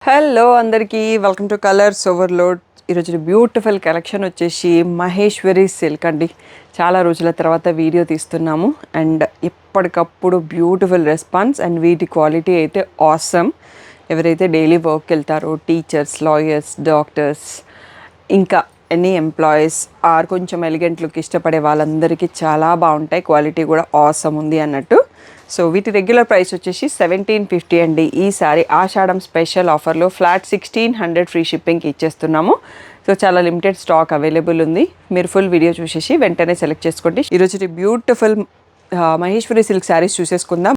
Hello అందరికీ welcome to colours overload. ఈరోజు beautiful collection వచ్చేసి మహేశ్వరి సిల్క్ అండి. చాలా రోజుల తర్వాత వీడియో తీస్తున్నాము అండ్ ఎప్పటికప్పుడు బ్యూటిఫుల్ రెస్పాన్స్ అండ్ వీటి క్వాలిటీ అయితే ఆసమ్. ఎవరైతే డైలీ వర్క్కి వెళ్తారో టీచర్స్, లాయర్స్, డాక్టర్స్, ఇంకా ఎనీ ఎంప్లాయీస్ ఆర్ కొంచెం ఎలిగెంట్ లుక్ ఇష్టపడే వాళ్ళందరికీ చాలా బాగుంటాయి. క్వాలిటీ కూడా ఆసమ్ ఉంది అన్నట్టు. సో వీటి రెగ్యులర్ ప్రైస్ వచ్చేసి 1750 అండి. ఈసారి ఆషాఢం స్పెషల్ ఆఫర్లో ఫ్లాట్ 1600 ఫ్రీ షిప్పింగ్కి ఇచ్చేస్తున్నాము. సో చాలా లిమిటెడ్ స్టాక్ అవైలబుల్ ఉంది. మీరు ఫుల్ వీడియో చూసేసి వెంటనే సెలెక్ట్ చేసుకోండి. ఈరోజు బ్యూటిఫుల్ మహేశ్వరి సిల్క్ శారీస్ చూసేసుకుందాం.